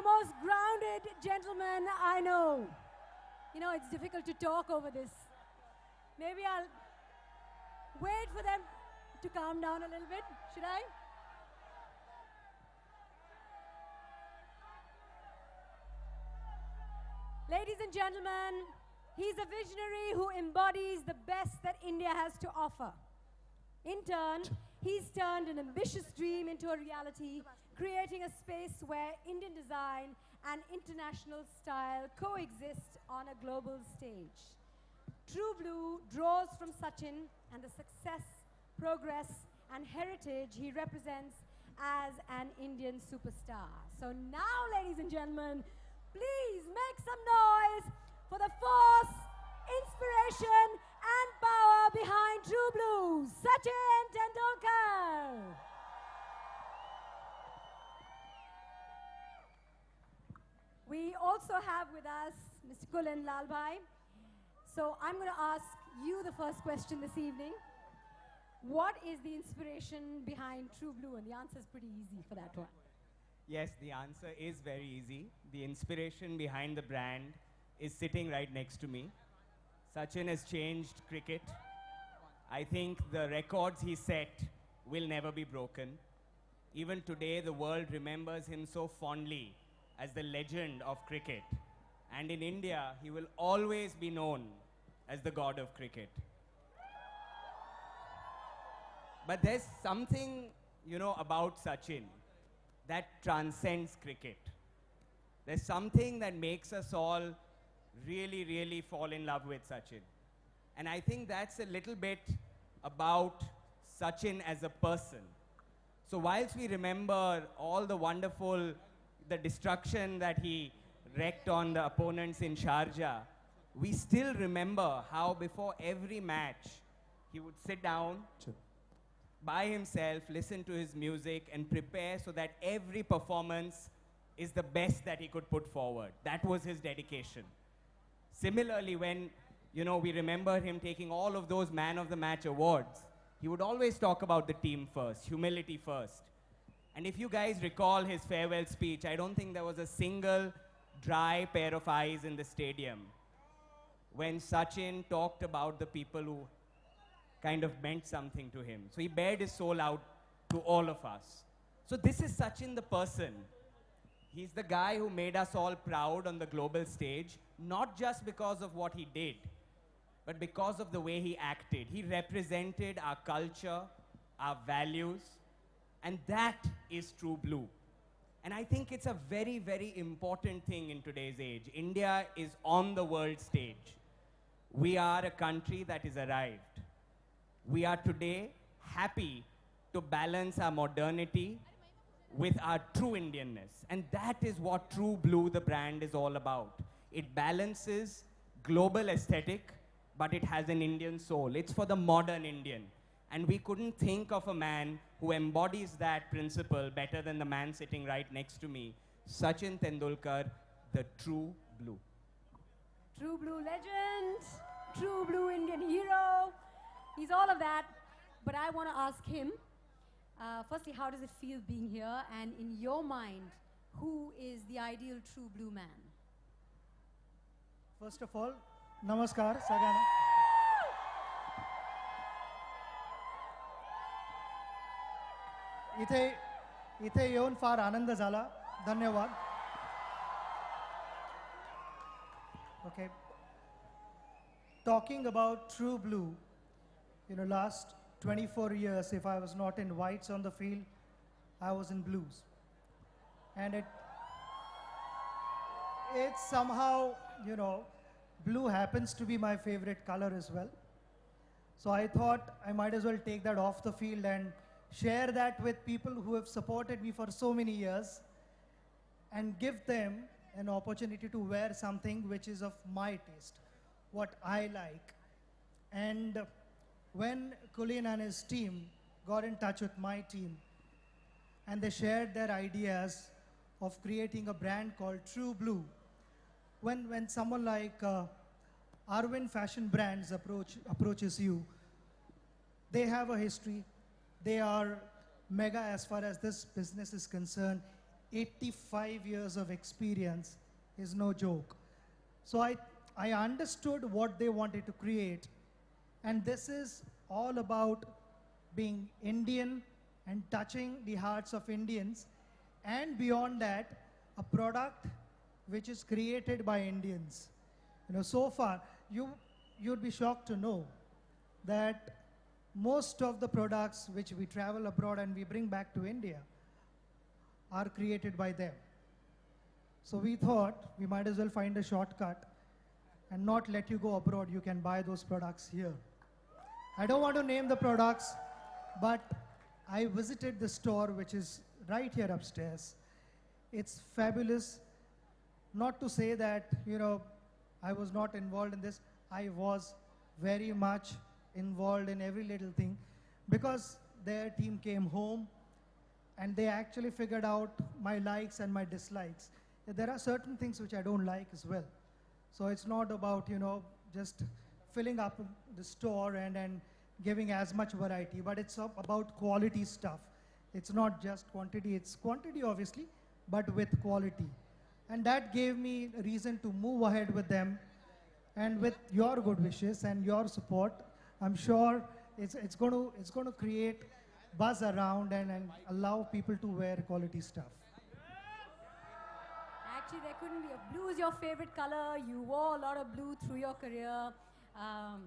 the most grounded gentlemen I know. You know, it's difficult to talk over this. Maybe I'll wait for them to calm down a little bit. Should I? Ladies and gentlemen, he's a visionary who embodies the best that India has to offer. In turn, he's turned an ambitious dream into a reality, creating a space where Indian design and international style coexist on a global stage. True Blue draws from Sachin and the success, progress, and heritage he represents as an Indian superstar. So now, ladies and gentlemen, please make some noise for the force, inspiration, and power behind True Blue, Sachin Tendulkar. We also have with us Mr. Kulin Lalbhai. So I'm going to ask you the first question this evening. What is the inspiration behind True Blue? And the answer is pretty easy for that one. Yes, the answer is very easy. The inspiration behind the brand is sitting right next to me. Sachin has changed cricket. I think the records he set will never be broken. Even today, the world remembers him so fondly as the legend of cricket. And in India, he will always be known as the god of cricket. But there's something, about Sachin that transcends cricket. There's something that makes us all really, really fall in love with Sachin. And I think that's a little bit about Sachin as a person. So whilst we remember all the destruction that he wreaked on the opponents in Sharjah, we still remember how before every match, he would sit down by himself, listen to his music, and prepare so that every performance is the best that he could put forward. That was his dedication. Similarly, when we remember him taking all of those Man of the Match awards, he would always talk about the team first, humility first. And if you guys recall his farewell speech, I don't think there was a single dry pair of eyes in the stadium when Sachin talked about the people who kind of meant something to him. So he bared his soul out to all of us. So this is Sachin the person. He's the guy who made us all proud on the global stage, not just because of what he did, but because of the way he acted. He represented our culture, our values, and that is True Blue. And I think it's a very, very important thing in today's age. India is on the world stage. We are a country that is arrived. We are today happy to balance our modernity with our true Indianness. And that is what True Blue, the brand, is all about. It balances global aesthetic, but it has an Indian soul. It's for the modern Indian. And we couldn't think of a man who embodies that principle better than the man sitting right next to me, Sachin Tendulkar, the True Blue. True Blue legend, True Blue Indian hero. He's all of that. But I want to ask him, firstly, how does it feel being here? And in your mind, who is the ideal True Blue man? First of all, namaskar, Sagana. इथे येऊन फार आनंद झाला. धन्यवाद. Okay. Talking about True Blue, last 24 years, if I was not in whites on the field, I was in blues. And it somehow, blue happens to be my favorite color as well. So I thought I might as well take that off the field and share that with people who have supported me for so many years and give them an opportunity to wear something which is of my taste, what I like. And when Kulin and his team got in touch with my team and they shared their ideas of creating a brand called True Blue, when someone like Arvind Fashion Brands approaches you, they have a history. They are mega as far as this business is concerned. 85 years of experience is no joke. So I understood what they wanted to create. And this is all about being Indian and touching the hearts of Indians. And beyond that, a product which is created by Indians. So far, you'd be shocked to know that most of the products which we travel abroad and we bring back to India are created by them. So we thought we might as well find a shortcut and not let you go abroad. You can buy those products here. I don't want to name the products, but I visited the store which is right here upstairs. It's fabulous. Not to say that, I was not involved in this. I was very much involved in every little thing because their team came home and they actually figured out my likes and my dislikes. There are certain things which I don't like as well. So it's not about, just filling up the store and giving as much variety, but it's about quality stuff. It's not just quantity, it's quantity obviously, but with quality. And that gave me a reason to move ahead with them. And with your good wishes and your support, I'm sure it's going to create buzz around and allow people to wear quality stuff. Actually, there couldn't be a blue is your favorite color. You wore a lot of blue through your career.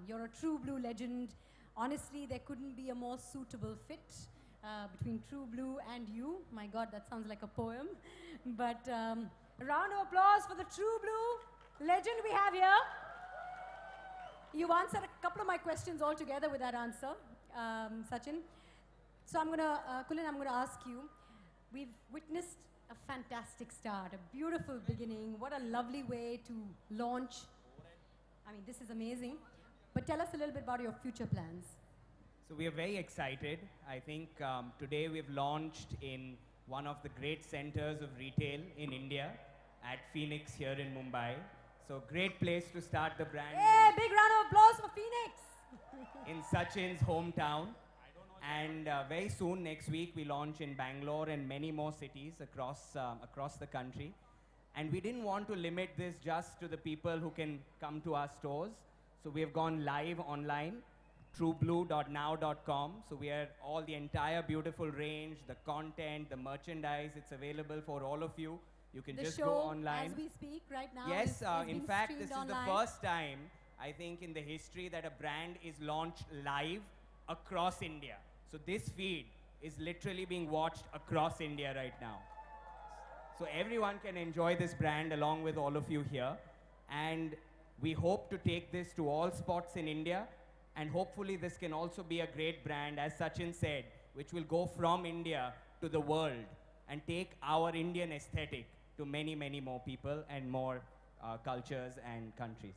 You're a true blue legend. Honestly, there couldn't be a more suitable fit between true blue and you. My God, that sounds like a poem. But a round of applause for the true blue legend we have here. You've answered a couple of my questions altogether with that answer, Sachin. So Kulin, I'm going to ask you, we've witnessed a fantastic start, a beautiful beginning. What a lovely way to launch. I mean, this is amazing. But tell us a little bit about your future plans. So we are very excited. I think today we've launched in one of the great centers of retail in India at Phoenix here in Mumbai. So great place to start the brand. Hey, big round of applause for Phoenix. In Sachin's hometown. And very soon, next week, we launch in Bangalore and many more cities across the country. And we didn't want to limit this just to the people who can come to our stores. So we have gone live online, trueblue.now.com. So we are all the entire beautiful range, the content, the merchandise. It's available for all of you. You can just go online. As we speak right now. Yes, is in fact, this is the first time, I think, in the history that a brand is launched live across India. So this feed is literally being watched across India right now. So everyone can enjoy this brand along with all of you here. And we hope to take this to all spots in India. And hopefully this can also be a great brand, as Sachin said, which will go from India to the world and take our Indian aesthetic to many, many more people and more cultures and countries.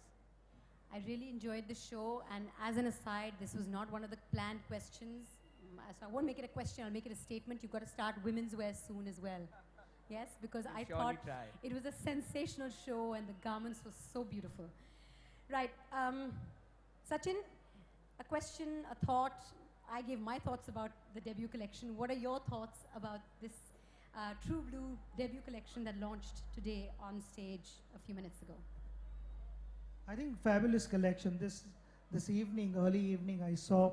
I really enjoyed the show, and as an aside, this was not one of the planned questions. So I won't make it a question, I'll make it a statement. You've got to start women's wear soon as well. Yes, because I thought it was a sensational show and the garments were so beautiful. Right, Sachin, a question, a thought. I gave my thoughts about the debut collection. What are your thoughts about this True Blue debut collection that launched today on stage a few minutes ago? I think fabulous collection. This evening, early evening, I saw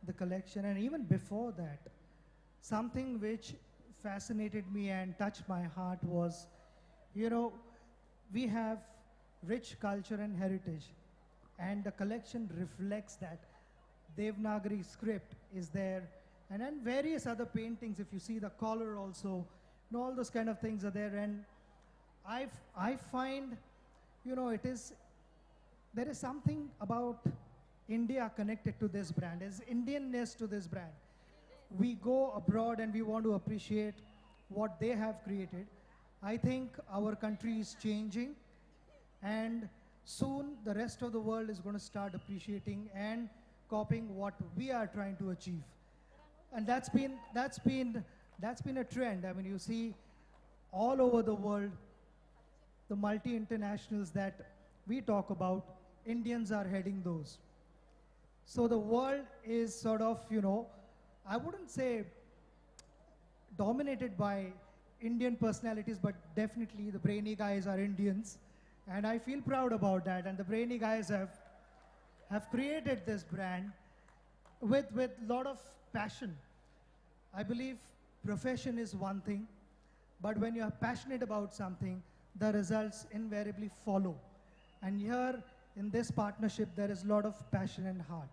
the collection, and even before that, something which fascinated me and touched my heart was, we have rich culture and heritage, and the collection reflects that. Devanagari script is there, and then various other paintings. If you see the collar also, all those kind of things are there, and I find, there is something about India connected to this brand. There's Indianness to this brand. We go abroad and we want to appreciate what they have created. I think our country is changing, and soon the rest of the world is going to start appreciating and copying what we are trying to achieve. And that's been a trend. I mean, you see all over the world, the multi-internationals that we talk about, Indians are heading those. So the world is sort of, I wouldn't say dominated by Indian personalities, but definitely the brainy guys are Indians. And I feel proud about that. And the brainy guys have created this brand with lot of passion. I believe profession is one thing, but when you are passionate about something, the results invariably follow. And here in this partnership, there is a lot of passion and heart.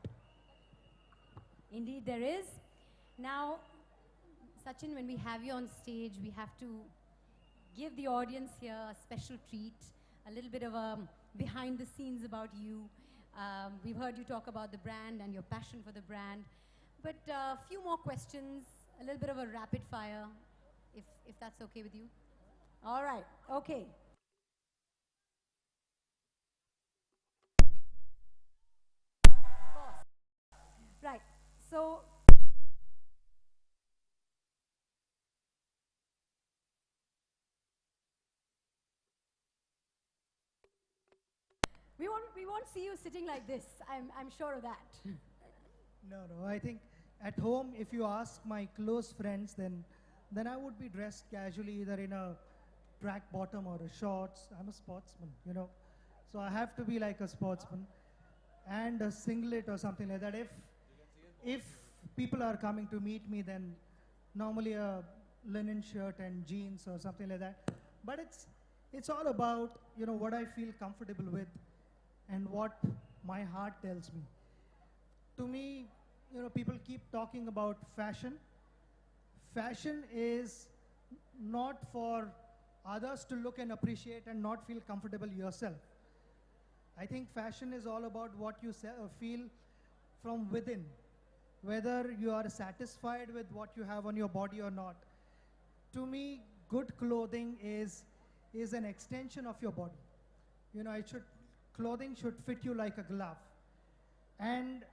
Indeed, there is. Now, Sachin, when we have you on stage, we have to give the audience here a special treat, a little bit of a behind the scenes about you. We've heard you talk about the brand and your passion for the brand, but a few more questions, a little bit of a rapid fire, if that's okay with you. All right, okay. Pause. Right, so we won't see you sitting like this. I'm sure of that. No, no, I think at home, if you ask my close friends, then I would be dressed casually, either in a track bottom or a shorts. I'm a sportsman, you know. So I have to be like a sportsman and a singlet or something like that. If people are coming to meet me, then normally a linen shirt and jeans or something like that. But it's all about, you know, what I feel comfortable with and what my heart tells me. To me, you know, people keep talking about fashion. Fashion is not for others to look and appreciate and not feel comfortable yourself. I think fashion is all about what you feel from within, whether you are satisfied with what you have on your body or not. To me, good clothing is an extension of your body. You know, clothing should fit you like a glove. And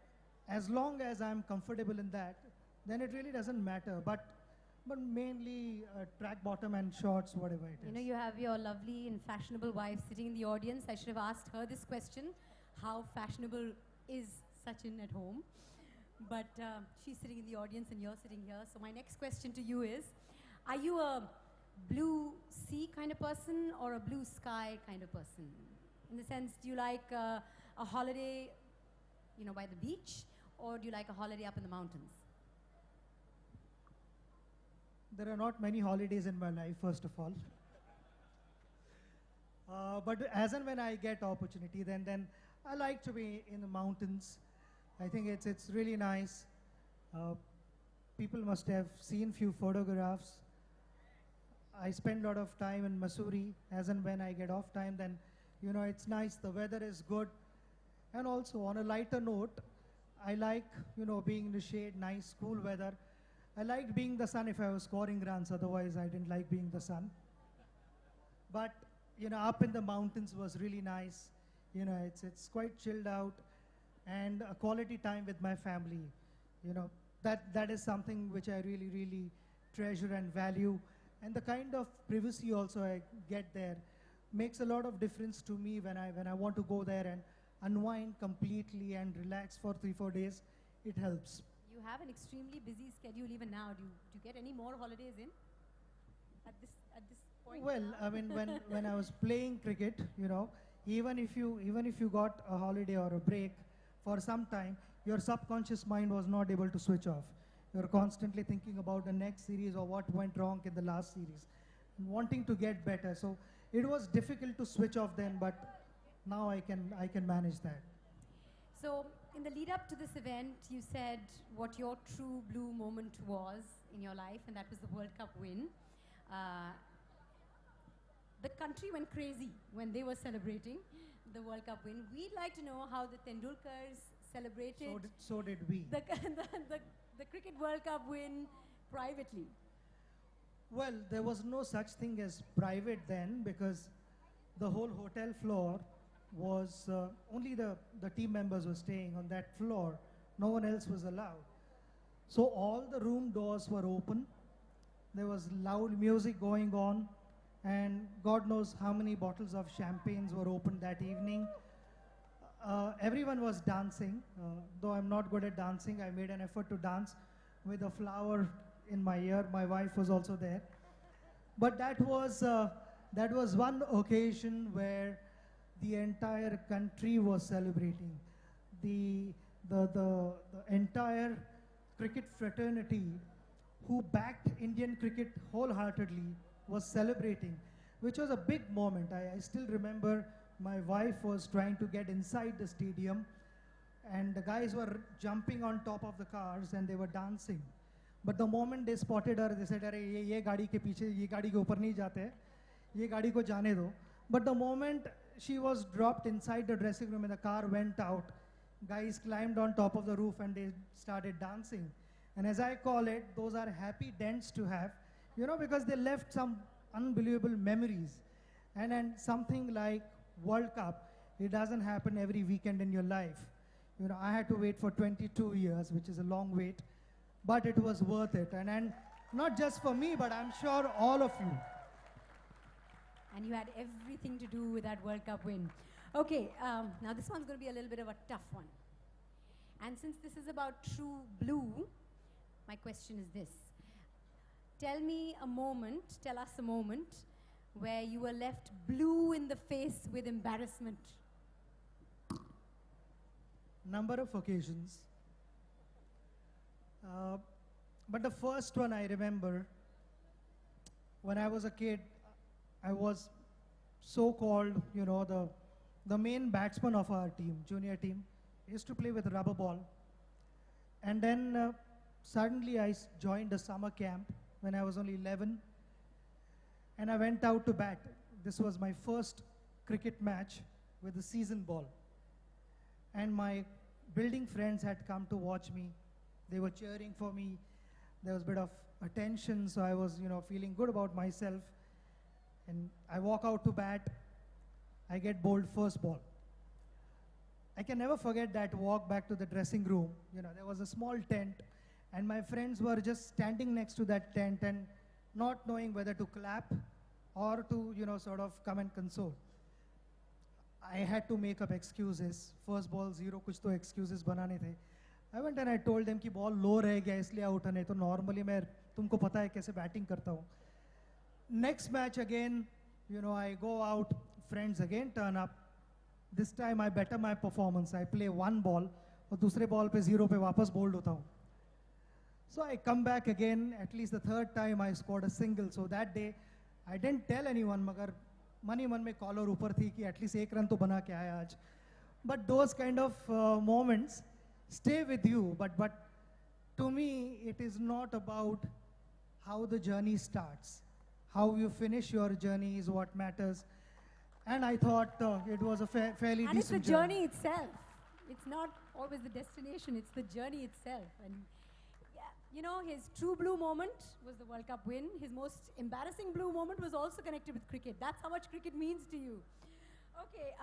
as long as I'm comfortable in that, then it really doesn't matter. But mainly track bottom and shorts, whatever it is. You know, you have your lovely and fashionable wife sitting in the audience. I should have asked her this question. How fashionable is Sachin at home? But she's sitting in the audience and you're sitting here. So my next question to you is, are you a blue sea kind of person or a blue sky kind of person? In the sense, do you like a holiday, you know, by the beach, or do you like a holiday up in the mountains? There are not many holidays in my life, first of all. But as and when I get opportunity, then I like to be in the mountains. I think it's really nice. People must have seen few photographs. I spend a lot of time in Missouri. As and when I get off time, then, you know, it's nice. The weather is good. And also, on a lighter note, I like, you know, being in the shade, nice, cool weather. I liked being the sun if I was scoring runs. Otherwise, I didn't like being the sun. But, you know, up in the mountains was really nice. You know, it's quite chilled out. And a quality time with my family. You know, that is something which I really, really treasure and value. And the kind of privacy also I get there makes a lot of difference to me when I want to go there and unwind completely and relax for 3-4 days. It helps. You have an extremely busy schedule even now. Do you get any more holidays in at this point? Well, I mean, when I was playing cricket, you know, even if you got a holiday or a break for some time, your subconscious mind was not able to switch off. You're constantly thinking about the next series or what went wrong in the last series, and wanting to get better. So it was difficult to switch off then, but now I can manage that. So in the lead up to this event, you said what your true blue moment was in your life, and that was the World Cup win. The country went crazy when they were celebrating the World Cup win. We'd like to know how the Tendulkars celebrated So did we. the Cricket World Cup win privately. Well, there was no such thing as private then, because the whole hotel floor was only the team members were staying on that floor. No one else was allowed. So all the room doors were open. There was loud music going on, and God knows how many bottles of champagnes were opened that evening. Everyone was dancing. Though I'm not good at dancing, I made an effort to dance with a flower in my ear. My wife was also there. But that was one occasion where the entire country was celebrating. The, the entire cricket fraternity who backed Indian cricket wholeheartedly was celebrating, which was a big moment. I still remember my wife was trying to get inside the stadium and the guys were jumping on top of the cars and they were dancing. But the moment they spotted her, they said, "अरे ये गाड़ी के पीछे, ये गाड़ी के ऊपर नहीं जाते हैं, ये गाड़ी को जाने दो." But the moment she was dropped inside the dressing room and the car went out, guys climbed on top of the roof and they started dancing. And as I call it, those are happy dents to have, you know, because they left some unbelievable memories. And something like World Cup, it doesn't happen every weekend in your life. You know, I had to wait for 22 years, which is a long wait, but it was worth it. And not just for me, but I'm sure all of you. And you had everything to do with that World Cup win. Okay, now this one's going to be a little bit of a tough one. And since this is about true blue, my question is this. Tell us a moment where you were left blue in the face with embarrassment. Number of occasions. But the first one I remember, when I was a kid, I was so-called, you know, the main batsman of our team, junior team. I used to play with rubber ball. And then suddenly I joined a summer camp when I was only 11. And I went out to bat. This was my first cricket match with a season ball. And my building friends had come to watch me. They were cheering for me. There was a bit of attention, so I was, you know, feeling good about myself. And I walk out to bat. I get bowled first ball. I can never forget that walk back to the dressing room. You know, there was a small tent, and my friends were just standing next to that tent and not knowing whether to clap or to, you know, sort of come and console. I had to make up excuses. First ball, 0, कुछ तो excuses बनाने थे. I went and I told them कि ball low रह गया इसलिए out नहीं तो normally मैं तुमको पता है कैसे batting करता हूँ. Next match again, you know, I go out, friends again turn up. This time I better my performance. I play one ball और दूसरे ball पे 0 पे वापस bowled होता हूँ. So I come back again. At least the third time I scored a single. So that day I didn't tell anyone, मगर मन ही मन में कॉलर ऊपर थी कि एटलीस्ट 1 रन तो बना के आया आज. But those kind of moments stay with you. But to me, it is not about how the journey starts. How you finish your journey is what matters. And I thought it was a fairly And it's the decent journey itself. It's not always the destination, it's the journey itself. And yeah, you know, his true blue moment was the World Cup win. His most embarrassing blue moment was also connected with cricket. That's how much cricket means to you. Okay,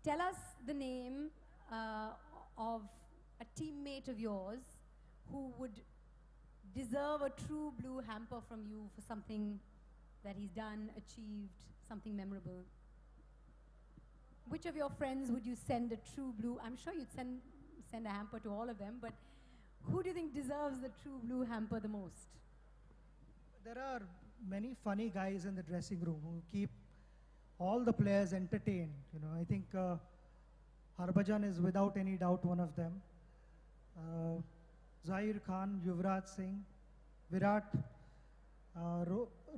tell us the name of a teammate of yours who would deserve a true blue hamper from you for something that he's done, achieved, something memorable. Which of your friends would you send a true blue? I'm sure you'd send a hamper to all of them, but who do you think deserves the true blue hamper the most? There are many funny guys in the dressing room who keep all the players entertained. You know, I think Harbhajan is without any doubt one of them. Zahir Khan, Yuvraj Singh, Virat,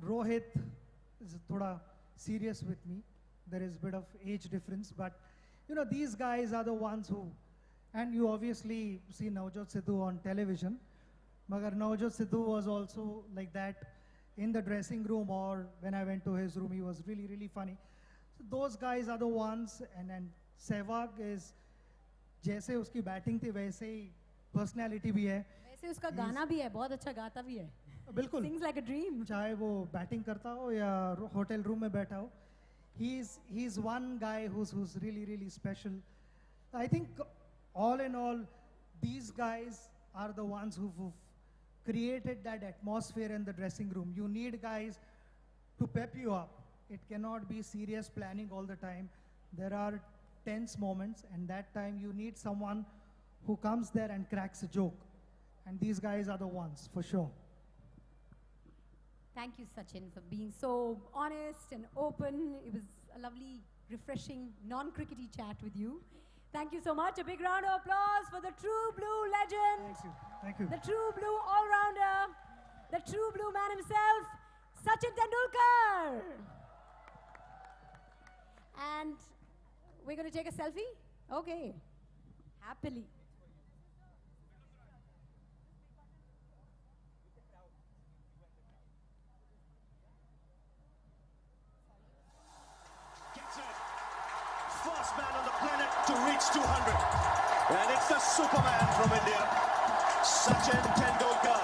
Rohit is thoda serious with me. There is a bit of age difference, but you know, these guys are the ones who, and you obviously see Navjot Sidhu on television, Magar Navjot Sidhu was also like that in the dressing room, or when I went to his room, he was really, really funny. So those guys are the ones, and Sehwag is, जैसे उसकी batting थी वैसे ही personality भी है. वैसे उसका गाना भी है, बहुत अच्छा गाता भी है. बिल्कुल. Sings like a dream. चाहे वो बैटिंग करता हो या होटल रूम में बैठा हो, he's one guy who's really, really special. I think all in all, these guys are the ones who've created that atmosphere in the dressing room. You need guys to pep you up. It cannot be serious planning all the time. There are tense moments, and that time you need someone who comes there and cracks a joke. And these guys are the ones, for sure. Thank you, Sachin, for being so honest and open. It was a lovely, refreshing, non-crickety chat with you. Thank you so much. A big round of applause for the true blue legend. Thank you. Thank you. The true blue all-rounder. The true blue man himself, Sachin Tendulkar. And we're going to take a selfie? Okay. Happily. Gets it. First man on the planet to reach 200. And it's the Superman from India, Sachin Tendulkar.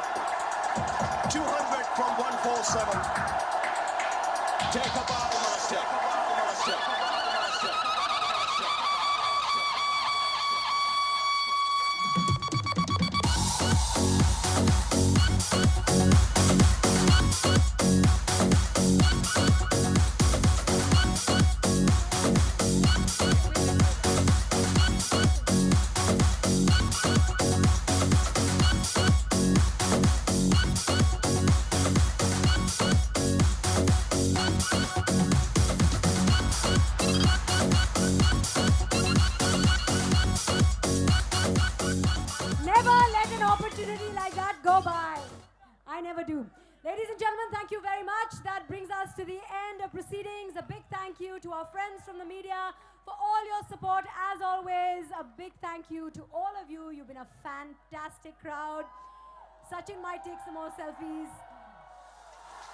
200 from 147. Take a bow, master. Never let an opportunity like that go by. I never do. Ladies and gentlemen, thank you very much. That brings us to the end of proceedings. A big thank you to our friends from the media for all your support. As always, a big thank you to all of you. You've been a fantastic crowd. Sachin might take some more selfies,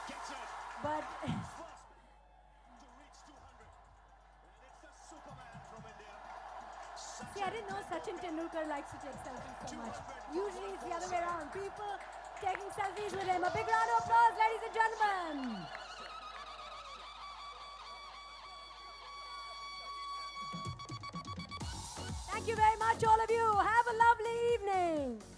Gets it. but First man to reach 200. And it's the Superman from India, see, I didn't know Sachin Tendulkar likes to take selfies so much. Usually it's the other way around. People taking selfies with him. A big round of applause, ladies and gentlemen. Thank you very much, all of you. Have a lovely evening.